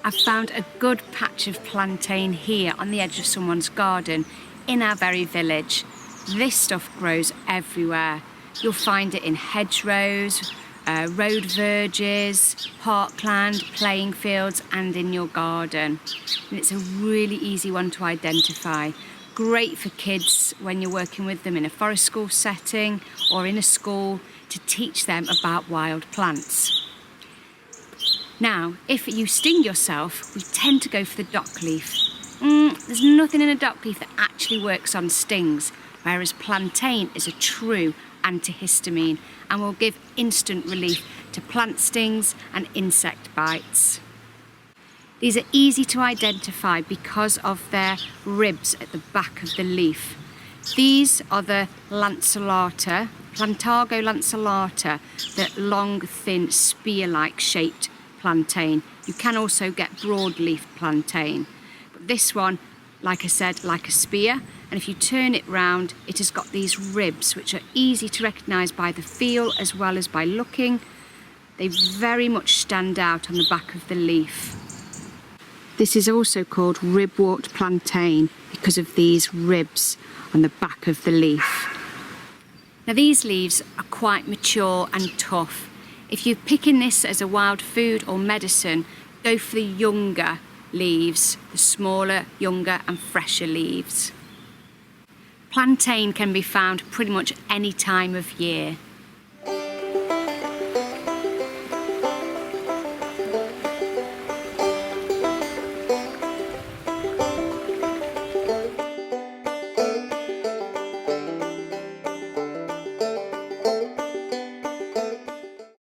I've found a good patch of plantain here on the edge of someone's garden in our very village. This stuff grows everywhere. You'll find it in hedgerows, road verges, parkland, playing fields, and in your garden. And it's a really easy one to identify. Great for kids when you're working with them in a forest school setting or in a school to teach them about wild plants. Now, if you sting yourself, we tend to go for the dock leaf. There's nothing in a dock leaf that actually works on stings, whereas plantain is a true antihistamine and will give instant relief to plant stings and insect bites. These are easy to identify because of their ribs at the back of the leaf. These are the lanceolata, Plantago lanceolata, the long, thin, spear-like shaped plantain. You can also get broadleaf plantain. But this one, like I said, like a spear, and if you turn it round, it has got these ribs which are easy to recognise by the feel as well as by looking. They very much stand out on the back of the leaf. This is also called ribwort plantain because of these ribs on the back of the leaf. Now these leaves are quite mature and tough. If you're picking this as a wild food or medicine, go for the younger leaves, the smaller, younger and fresher leaves. Plantain can be found pretty much any time of year.